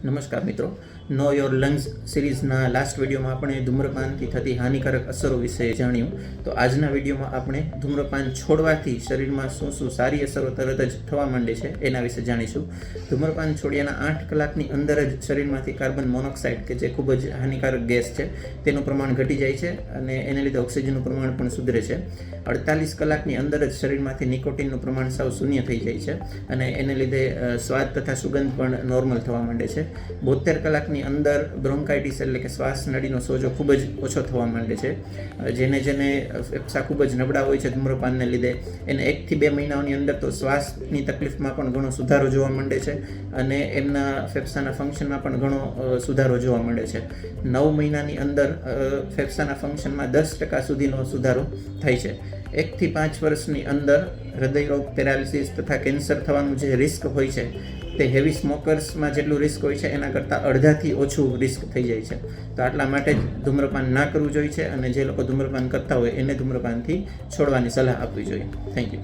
નમસ્કાર મિત્રો, know your lungs સિરીઝના last વિડીયોમાં આપણે ધૂમ્રપાનથી થતી હાનિકારક અસરો વિશે જાણ્યું. તો આજના વિડીયોમાં આપણે ધૂમ્રપાન છોડવાથી શરીરમાં શું શું સારી અસરો તરત જ થવા માંડે છે એના વિશે જાણીશું. ધૂમ્રપાન છોડ્યાના 8 કલાકની અંદર જ શરીરમાંથી કાર્બન મોનોક્સાઇડ કે જે ખૂબ જ હાનિકારક ગેસ છે તેનું પ્રમાણ ઘટી જાય છે અને એને લીધે ઓક્સિજનનું પ્રમાણ પણ સુધરે છે. 48 કલાકની અંદર જ શરીરમાંથી નિકોટિનનું પ્રમાણ સાવ શૂન્ય થઈ જાય છે અને એને લીધે સ્વાદ તથા સુગંધ પણ નોર્મલ થવા માંડે છે. 72 કલાકની અંદર બ્રોન્કાઇટિસ એટલે કે શ્વાસ નળીનો સોજો ખૂબ જ ઓછો થવા માંડે છે. જેને ફેફસા ખૂબ જ નબળા હોય છે ધૂમ્રપાનને લીધે, એને 1 થી 2 મહિનાઓની અંદર તો શ્વાસની તકલીફમાં પણ ઘણો સુધારો જોવા માંડે છે અને એમના ફેફસાના ફંક્શનમાં પણ ઘણો સુધારો જોવા મળે છે. 9 મહિનાની અંદર ફેફસાના ફંક્શનમાં 10% સુધીનો સુધારો થાય છે. 1 થી 5 વર્ષની અંદર હૃદયરોગ, પેરાલિસિસ તથા કેન્સર થવાનું જે રિસ્ક હોય છે તે હેવી સ્મોકર્સમાં જેટલું રિસ્ક હોય છે એના કરતાં અડધાથી ઓછું રિસ્ક થઈ જાય છે. તો આટલા માટે જ ધૂમ્રપાન ના કરવું જોઈએ છે અને જે લોકો ધૂમ્રપાન કરતા હોય એને ધૂમ્રપાનથી છોડવાની સલાહ આપવી જોઈએ. Thank you.